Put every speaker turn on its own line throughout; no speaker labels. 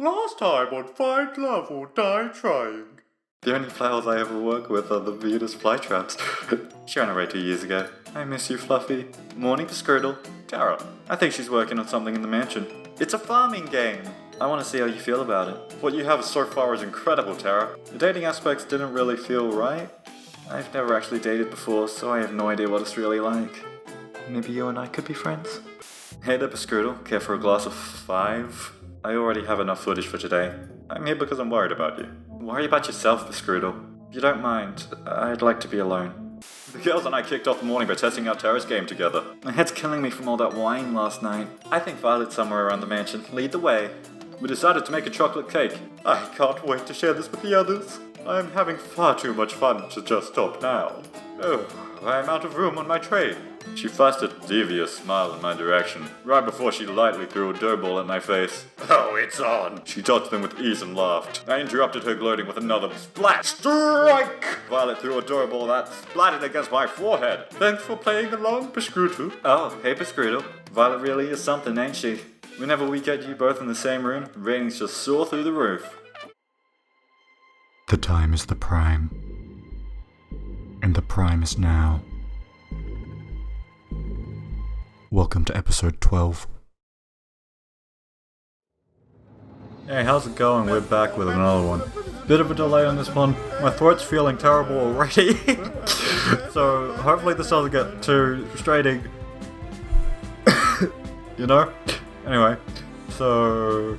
Last time on Find Love or Die Trying. The only flowers I ever work with are the Venus flytraps. She ran away 2 years ago. I miss you, Fluffy. Morning for Scriddle. Tara. I think she's working on something in the mansion. It's a farming game. I want to see how you feel about it. What you have so far is incredible, Tara. The dating aspects didn't really feel right. I've never actually dated before, so I have no idea what it's really like. Maybe you and I could be friends? Hey there, Scriddle. Care for a glass of 5? I already have enough footage for today. I'm here because I'm worried about you. Worry about yourself, Scriddle. If you don't mind, I'd like to be alone. The girls and I kicked off the morning by testing out Tara's game together. My head's killing me from all that wine last night. I think Violet's somewhere around the mansion. Lead the way. We decided to make a chocolate cake. I can't wait to share this with the others. I'm having far too much fun to just stop now. Oh, I'm out of room on my tray. She flashed a devious smile in my direction, right before she lightly threw a dough ball at my face. Oh, it's on! She dodged them with ease and laughed. I interrupted her gloating with another splat. Strike! Violet threw a dough ball that splattered against my forehead. Thanks for playing along, Piscrutu. Oh, hey, Piscrutu. Violet really is something, ain't she? Whenever we get you both in the same room, ratings just soar through the roof.
The time is the prime. And the prime is now. Welcome to episode 12.
Hey, how's it going? We're back with another one. Bit of a delay on this one. My throat's feeling terrible already. So, hopefully this doesn't get too frustrating. You know? Anyway, so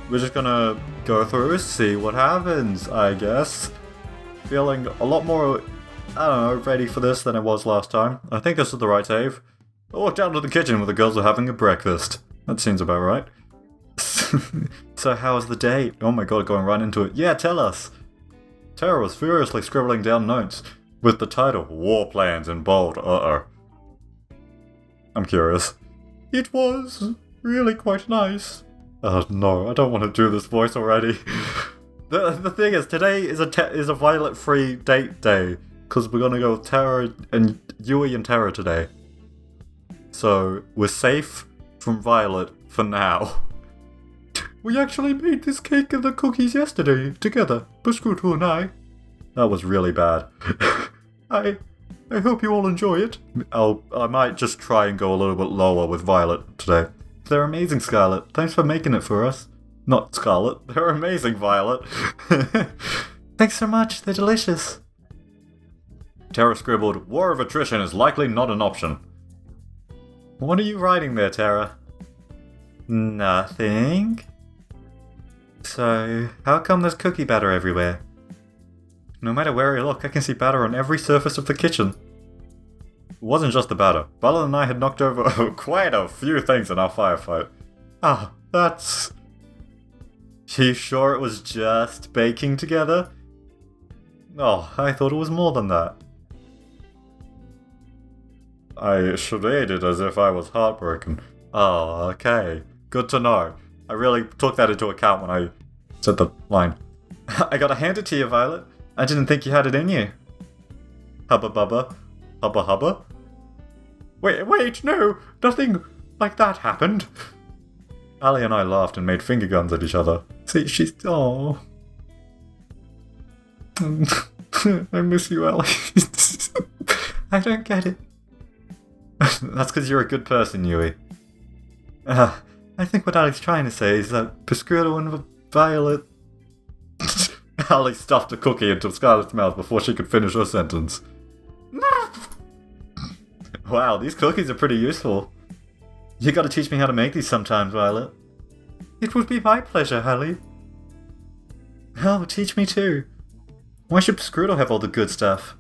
we're just gonna go through, see what happens, I guess. Feeling a lot more, I don't know, ready for this than I was last time. I think this is the right save. I walked down to the kitchen where the girls are having a breakfast. That seems about right. So how was the date? Oh my god, going right into it. Yeah, tell us. Tara was furiously scribbling down notes with the title War Plans in bold. Uh-oh. I'm curious. It was really quite nice. Oh no, I don't want to do this voice already. The thing is, today is a Violet-free date day, because we're gonna go with Tara and Yui and Tara today. So, we're safe from Violet for now. We actually made this cake and the cookies yesterday, together, Biscuito and I. That was really bad. I hope you all enjoy it. I might just try and go a little bit lower with Violet today. They're amazing, Scarlet. Thanks for making it for us. Not Scarlet. They're amazing, Violet. Thanks so much. They're delicious. Tara scribbled, War of attrition is likely not an option. What are you writing there, Tara? Nothing. So, how come there's cookie batter everywhere? No matter where I look, I can see batter on every surface of the kitchen. It wasn't just the batter. Violet and I had knocked over quite a few things in our firefight. Ah, that's... You sure it was just baking together? Oh, I thought it was more than that. I shaded as if I was heartbroken. Oh, okay. Good to know. I really took that into account when I said the line. I gotta hand it to you, Violet. I didn't think you had it in you. Hubba bubba. Hubba hubba. Wait, no! Nothing like that happened. Ali and I laughed and made finger guns at each other. See, she's... Oh. I miss you, Ali. I don't get it. That's because you're a good person, Yui. I think what Ali's trying to say is that Piscruto and Violet... Ali stuffed a cookie into Scarlet's mouth before she could finish her sentence. Wow, these cookies are pretty useful. You gotta teach me how to make these sometimes, Violet. It would be my pleasure, Hallie. Oh, teach me too. Why should Piscruto have all the good stuff?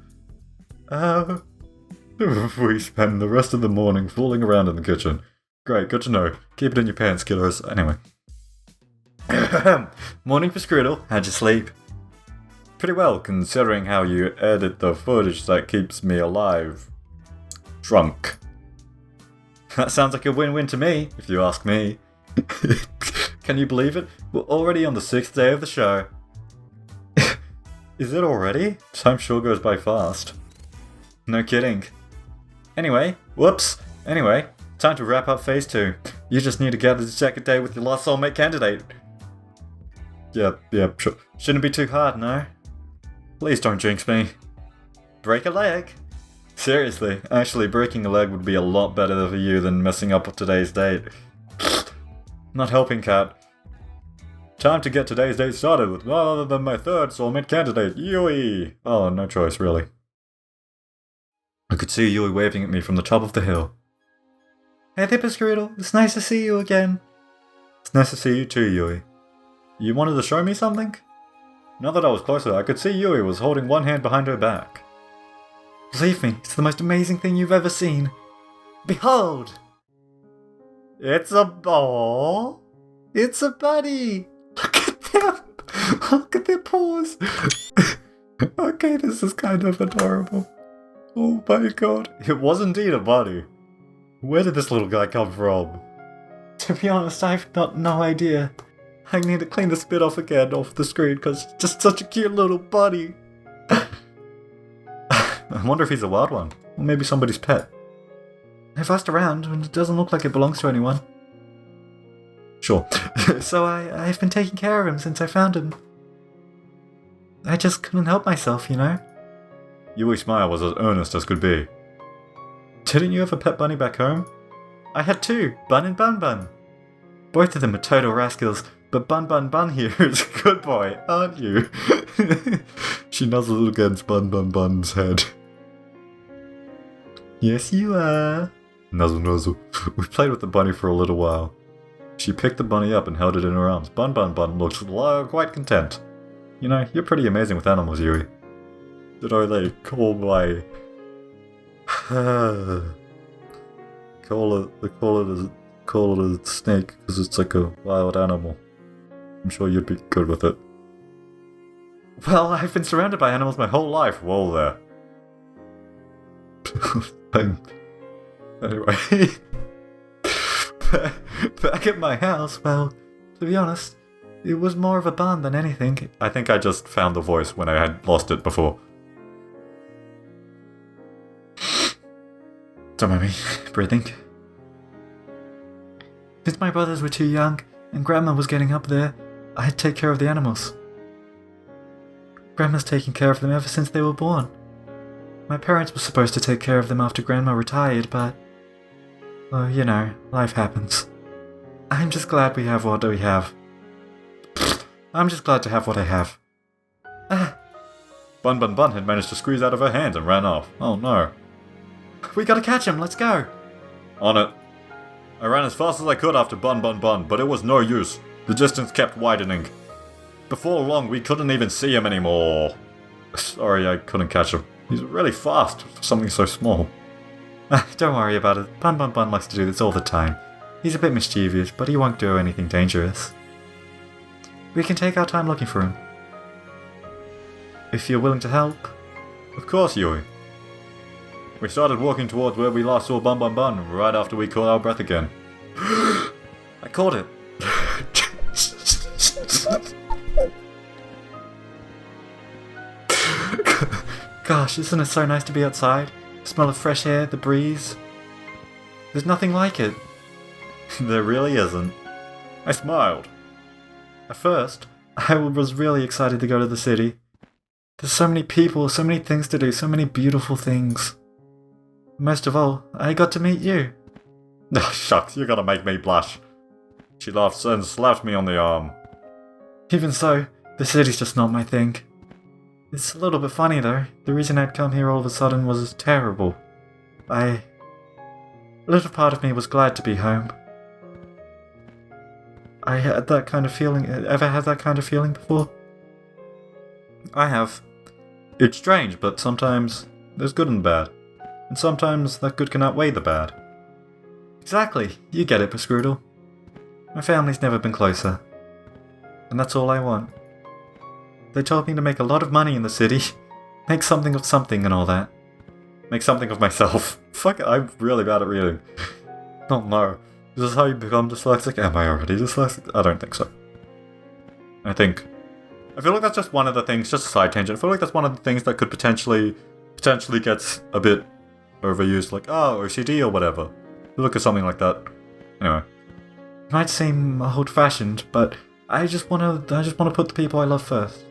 We spend the rest of the morning fooling around in the kitchen. Great, good to know. Keep it in your pants, killers. Anyway. Morning, Piscruto. How'd you sleep? Pretty well, considering how you edit the footage that keeps me alive. Drunk. That sounds like a win-win to me, if you ask me. Can you believe it? We're already on the 6th day of the show. Is it already? Time sure goes by fast. No kidding. Anyway, time to wrap up phase 2. You just need to gather the second day with your last soulmate candidate. Yeah, sure. Shouldn't be too hard, no? Please don't jinx me. Break a leg? Seriously, actually breaking a leg would be a lot better for you than messing up with today's date. Not helping, Cat. Time to get today's date started with none other than my third soulmate candidate, Yui! Oh, no choice, really. I could see Yui waving at me from the top of the hill. Hey there, Piscroodle. It's nice to see you again. It's nice to see you too, Yui. You wanted to show me something? Now that I was closer, I could see Yui was holding one hand behind her back. Believe me, it's the most amazing thing you've ever seen. Behold! It's a ball. It's a bunny. Look at them. Look at their paws. Okay, this is kind of adorable. Oh my god. It was indeed a bunny. Where did this little guy come from? To be honest, I've got no idea. I need to clean the spit off again off the screen because it's just such a cute little bunny. I wonder if he's a wild one, or maybe somebody's pet. I've asked around, and it doesn't look like it belongs to anyone. Sure. So I've been taking care of him since I found him. I just couldn't help myself, you know? Yui's smile was as earnest as could be. Didn't you have a pet bunny back home? I had two, Bun and Bun Bun. Both of them are total rascals, but Bun Bun Bun here is a good boy, aren't you? She nuzzled against Bun Bun Bun's head. Yes, you are. Nuzzle, nuzzle. We played with the bunny for a little while. She picked the bunny up and held it in her arms. Bun Bun Bun looks quite content. You know, you're pretty amazing with animals, Yui. Did I they call my... call it a snake because it's like a wild animal. I'm sure you'd be good with it. Well, I've been surrounded by animals my whole life. Whoa there. Anyway, back at my house, well, to be honest, it was more of a bun than anything. I think I just found the voice when I had lost it before. Don't mind me breathing. Since my brothers were too young and Grandma was getting up there, I had to take care of the animals. Grandma's taken care of them ever since they were born. My parents were supposed to take care of them after Grandma retired, but... well, you know, life happens. I'm just glad we have what we have. I'm just glad to have what I have. Ah! Bun Bun Bun had managed to squeeze out of her hands and ran off. Oh no. We gotta catch him, let's go! On it. I ran as fast as I could after Bun Bun Bun, but it was no use. The distance kept widening. Before long, we couldn't even see him anymore. Sorry, I couldn't catch him. He's really fast for something so small. Don't worry about it. Bun Bun Bun likes to do this all the time. He's a bit mischievous, but he won't do anything dangerous. We can take our time looking for him. If you're willing to help. Of course, Yui. We started walking towards where we last saw Bun Bun Bun right after we caught our breath again. I caught it. Gosh, isn't it so nice to be outside? The smell of fresh air, the breeze. There's nothing like it. There really isn't. I smiled. At first, I was really excited to go to the city. There's so many people, so many things to do, so many beautiful things. Most of all, I got to meet you. Oh, shucks, you're gonna make me blush. She laughed and slapped me on the arm. Even so, the city's just not my thing. It's a little bit funny though. The reason I'd come here all of a sudden was terrible. A little part of me was glad to be home. I had that kind of feeling. Ever had that kind of feeling before? I have. It's strange, but sometimes there's good and bad. And sometimes that good can outweigh the bad. Exactly, you get it, Piscroodle. My family's never been closer. And that's all I want. They told me to make a lot of money in the city. Make something of something and all that. Make something of myself. Fuck it, I'm really bad at reading. Oh no. Is this how you become dyslexic? Am I already dyslexic? I don't think so. I feel like that's just one of the things, just a side tangent, I feel like that's one of the things that could potentially gets a bit overused, like, oh, OCD or whatever. You look at something like that. Anyway. It might seem old-fashioned, but I just wanna put the people I love first.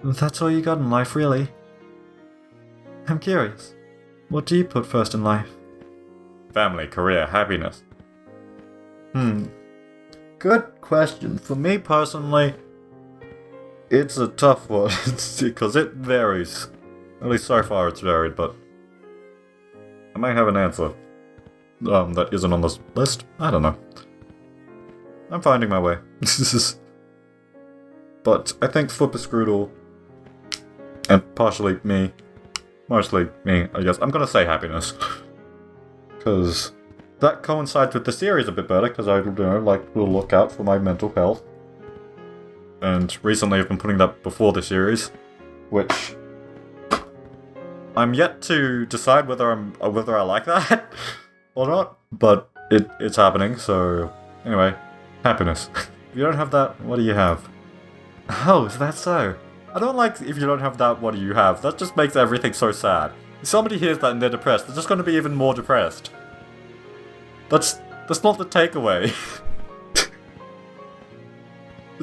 That's all you got in life, really. I'm curious. What do you put first in life? Family, career, happiness. Good question. For me personally, it's a tough one because it varies. At least so far it's varied, but I might have an answer that isn't on this list. I don't know. I'm finding my way. But I think Flipperscroodle, and partially me, mostly me, I guess, I'm gonna say happiness. Because that coincides with the series a bit better, because I like to look out for my mental health. And recently I've been putting that before the series, which I'm yet to decide whether I like that or not, but it's happening. So anyway, happiness. If you don't have that, what do you have? Oh, is that so? I don't like if you don't have that, what do you have? That just makes everything so sad. If somebody hears that and they're depressed, they're just going to be even more depressed. That's not the takeaway.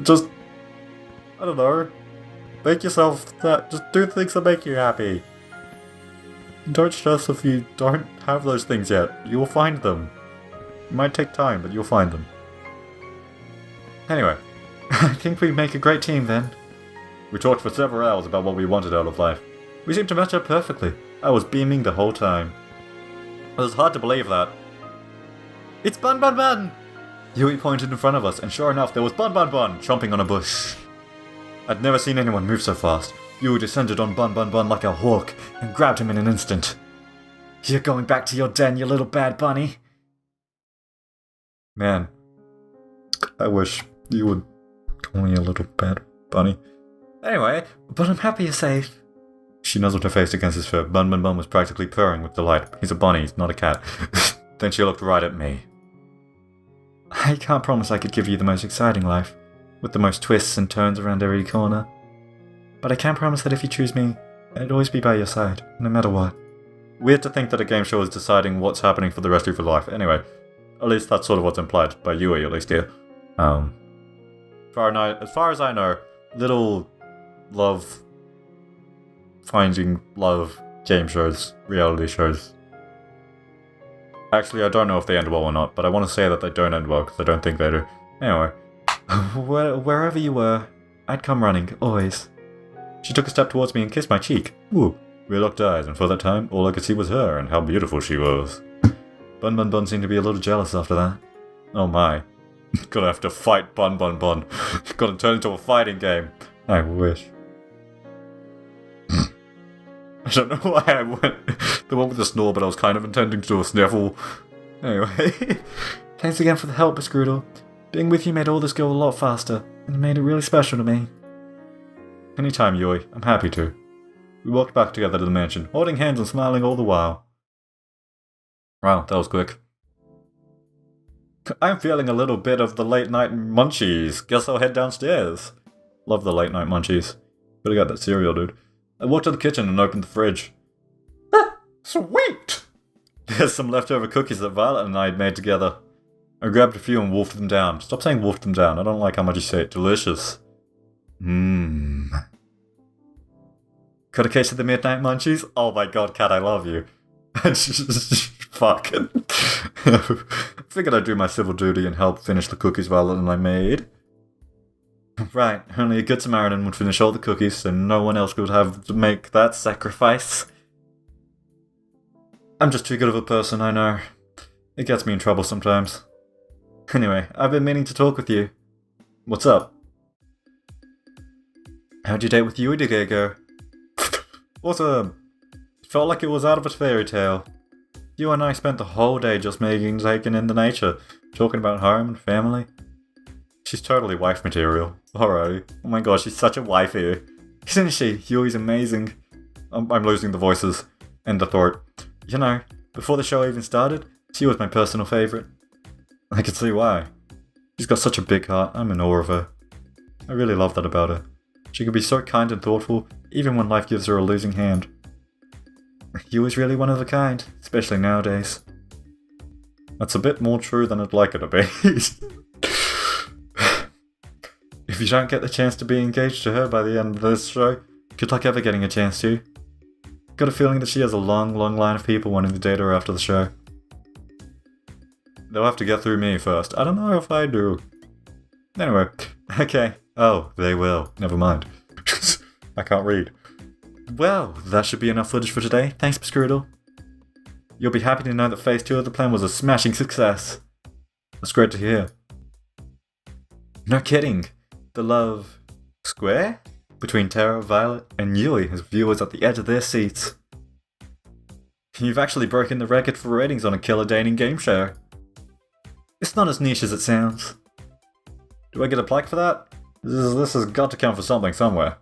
Just, I don't know. Make yourself that. Just do things that make you happy. Don't stress if you don't have those things yet. You will find them. It might take time, but you'll find them. Anyway, I think we make a great team then. We talked for several hours about what we wanted out of life. We seemed to match up perfectly. I was beaming the whole time. It was hard to believe that. It's Bun Bun Bun! Yui pointed in front of us, and sure enough, there was Bun Bun Bun chomping on a bush. I'd never seen anyone move so fast. Yui descended on Bun Bun Bun like a hawk, and grabbed him in an instant. You're going back to your den, you little bad bunny. Man, I wish you would call me a little bad bunny. Anyway, but I'm happy you're safe. She nuzzled her face against his fur. Bun Bun Bun was practically purring with delight. He's a bunny, he's not a cat. Then she looked right at me. I can't promise I could give you the most exciting life, with the most twists and turns around every corner. But I can promise that if you choose me, I'd always be by your side, no matter what. Weird to think that a game show is deciding what's happening for the rest of your life. Anyway, at least that's sort of what's implied by Yui, at least here. As far as I know, little love, finding love game shows, reality shows. Actually, I don't know if they end well or not, but I want to say that they don't end well, because I don't think they do. Anyway, wherever you were, I'd come running, always. She took a step towards me and kissed my cheek. Ooh, we locked eyes, and for that time, all I could see was her, and how beautiful she was. Bun Bun Bun seemed to be a little jealous after that. Oh my. Gonna have to fight Bun Bun Bun. Gonna turn into a fighting game. I wish. I don't know why I went the one with the snore, but I was kind of intending to do a sniffle. Anyway. Thanks again for the help, Scroodle. Being with you made all this go a lot faster, and it made it really special to me. Anytime, Yui. I'm happy to. We walked back together to the mansion, holding hands and smiling all the while. Wow, that was quick. I'm feeling a little bit of the late night munchies. Guess I'll head downstairs. Love the late night munchies. Really got that cereal, dude. I walked to the kitchen and opened the fridge. Ah, sweet! There's some leftover cookies that Violet and I had made together. I grabbed a few and wolfed them down. Stop saying wolfed them down. I don't like how much you say it. Delicious. Got a case of the midnight munchies? Oh my god, Cat, I love you. Fuck. Figured I'd do my civil duty and help finish the cookies Violet and I made. Right, only a good Samaritan would finish all the cookies, so no one else would have to make that sacrifice. I'm just too good of a person, I know. It gets me in trouble sometimes. Anyway, I've been meaning to talk with you. What's up? How'd your date with Yui go? Awesome! Felt like it was out of a fairy tale. You and I spent the whole day just taking in the nature, talking about home and family. She's totally wife material. Alrighty. Oh my gosh, she's such a wifey. Isn't she? Yui's amazing. I'm losing the voices and the throat. You know, before the show even started, she was my personal favourite. I can see why. She's got such a big heart. I'm in awe of her. I really love that about her. She can be so kind and thoughtful, even when life gives her a losing hand. Yui's really one of a kind, especially nowadays. That's a bit more true than I'd like it to be. If you don't get the chance to be engaged to her by the end of this show, good luck ever getting a chance to. Got a feeling that she has a long, long line of people wanting to date her after the show. They'll have to get through me first. I don't know if I do. Anyway, okay. Oh, they will. Never mind. I can't read. Well, that should be enough footage for today. Thanks, Piscrudel. You'll be happy to know that Phase 2 of the plan was a smashing success. That's great to hear. No kidding. The love square between Terra, Violet, and Yui has viewers at the edge of their seats. You've actually broken the record for ratings on a killer dating game show. It's not as niche as it sounds. Do I get a plaque for that? This has got to count for something somewhere.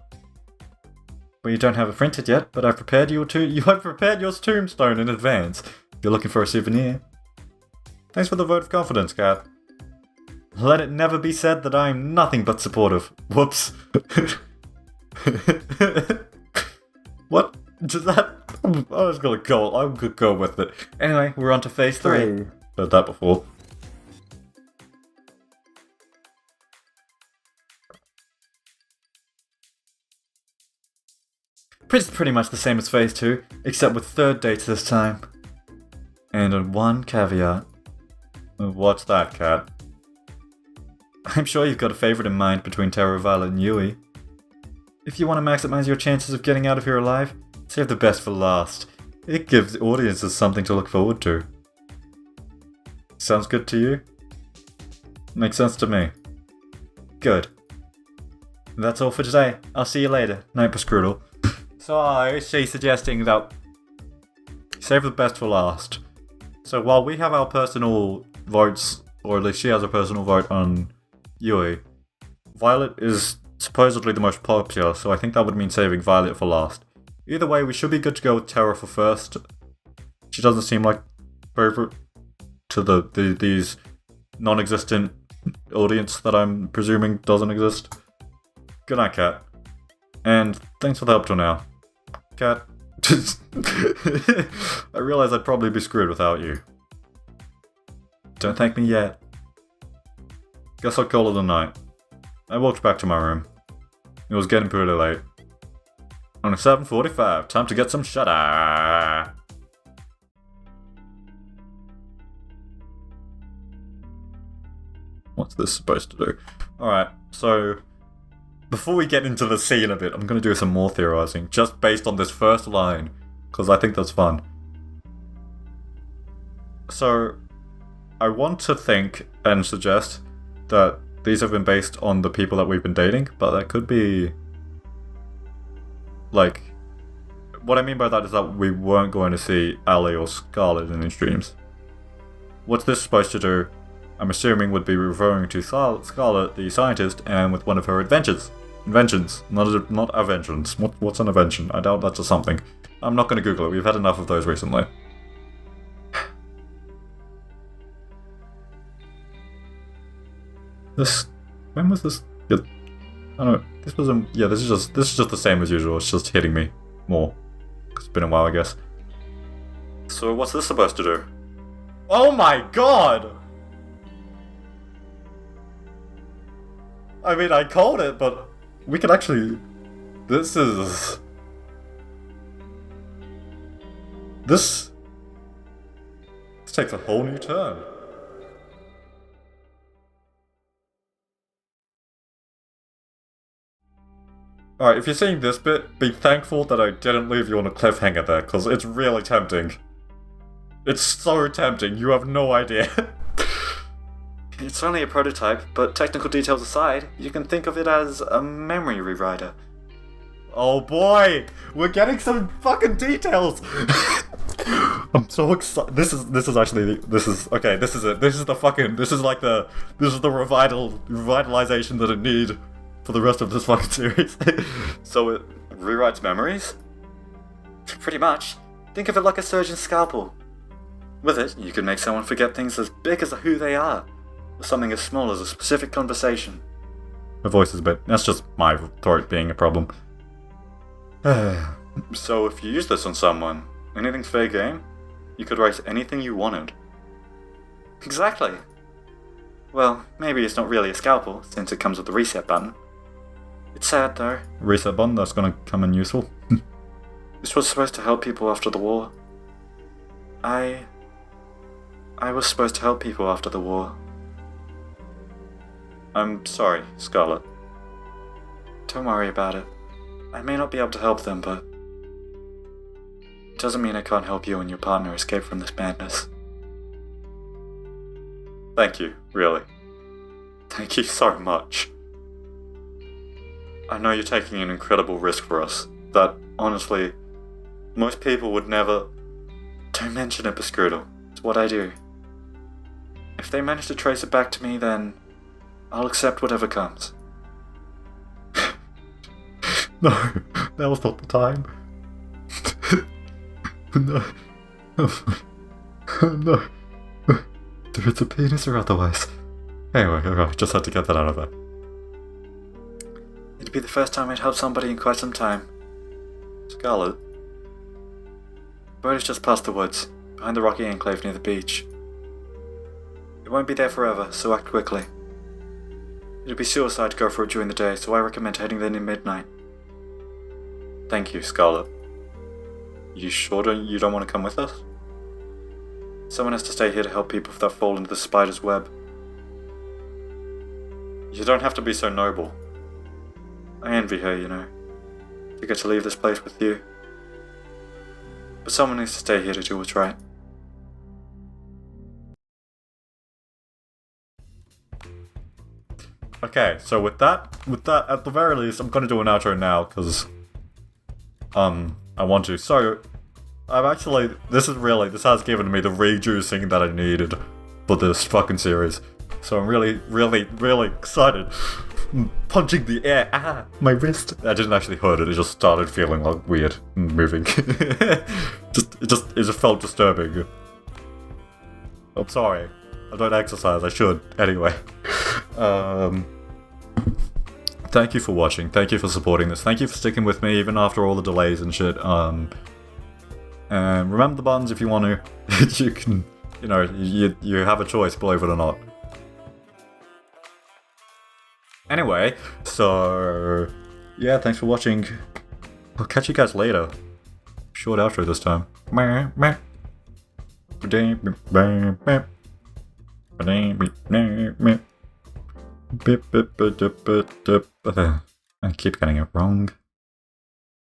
Well, you don't have it printed yet, but I've prepared your tombstone in advance. If you're looking for a souvenir. Thanks for the vote of confidence, Kat. Let it never be said that I am nothing but supportive. Whoops. What? Does that... I was gonna go. I'm gonna go with it. Anyway, we're on to Phase 3. Heard that before. It's pretty much the same as Phase 2, except with third dates this time. And one caveat. What's that, Kat? I'm sure you've got a favourite in mind between Terra, Violet, and Yui. If you want to maximize your chances of getting out of here alive, save the best for last. It gives audiences something to look forward to. Sounds good to you? Makes sense to me. Good. That's all for today. I'll see you later. Night, Piscrudel. So she's suggesting that save the best for last. So while we have our personal votes, or at least she has a personal vote on Yui, Violet is supposedly the most popular, so I think that would mean saving Violet for last. Either way, we should be good to go with Terra for first. She doesn't seem like favorite to these non-existent audience that I'm presuming doesn't exist. Good night, Kat. And thanks for the help till now. Kat. I realize I'd probably be screwed without you. Don't thank me yet. Guess I'll call it a night. I walked back to my room. It was getting pretty late. Only 7:45, time to get some shut-eye. What's this supposed to do? Alright, so before we get into the scene a bit, I'm going to do some more theorizing, just based on this first line, because I think that's fun. So, I want to think and suggest that these have been based on the people that we've been dating, but that could be... like... what I mean by that is that we weren't going to see Ali or Scarlet in these dreams. What's this supposed to do? I'm assuming would be referring to Scarlet, the scientist, and with one of her inventions. Inventions, not inventions. What's an invention? I doubt that's a something. I'm not going to Google it, we've had enough of those recently. When was this? I don't know. This was this is just the same as usual. It's just hitting me more. It's been a while, I guess. So what's this supposed to do? Oh my god! I mean, I called it, but we could actually... This takes a whole new turn. Alright, if you're seeing this bit, be thankful that I didn't leave you on a cliffhanger there, because it's really tempting. It's so tempting, you have no idea. It's only a prototype, but technical details aside, you can think of it as a memory rewriter. Oh boy! We're getting some fucking details! I'm so excited. This is it. This is the revitalization that I need for the rest of this fucking series. So it rewrites memories? Pretty much. Think of it like a surgeon's scalpel. With it, you can make someone forget things as big as who they are, or something as small as a specific conversation. My voice is a bit... That's just my throat being a problem. So if you use this on someone, anything's fair game? You could write anything you wanted. Exactly. Well, maybe it's not really a scalpel, since it comes with a reset button, It's sad though.
Reset button, that's gonna come in useful.
This was supposed to help people after the war. I was supposed to help people after the war. I'm sorry, Scarlet. Don't worry about it. I may not be able to help them, but it doesn't mean I can't help you and your partner escape from this madness. Thank you, really. Thank you so much. I know you're taking an incredible risk for us, that, honestly, most people would never... Don't mention it, Baskrudel. It's what I do. If they manage to trace it back to me, then I'll accept whatever comes.
No, that was not the time. No. No. If it's a penis or otherwise. Anyway, I just had to get that out of there.
It'd be the first time I'd helped somebody in quite some time. Scarlet. The boat is just past the woods, behind the rocky enclave near the beach. It won't be there forever, so act quickly. It'd be suicide to go for it during the day, so I recommend heading there near midnight. Thank you, Scarlet. You sure you don't want to come with us? Someone has to stay here to help people that fall into the spider's web. You don't have to be so noble. I envy her, you know, to get to leave this place with you. But someone needs to stay here to do what's right.
Okay, so with that, at the very least, I'm gonna do an outro now, because, I want to. So, this has given me the rejuicing that I needed for this fucking series. So I'm really, really, really excited. Punching the air, my wrist. I didn't actually hurt it, it just started feeling like weird and moving. It just felt disturbing. I'm sorry. I don't exercise, I should. Anyway. Thank you for watching, thank you for supporting this, thank you for sticking with me even after all the delays and shit. And remember the buttons if you want to. You can, you have a choice, believe it or not. Anyway, so yeah, thanks for watching. I'll catch you guys later. Short outro this time. I keep getting it wrong.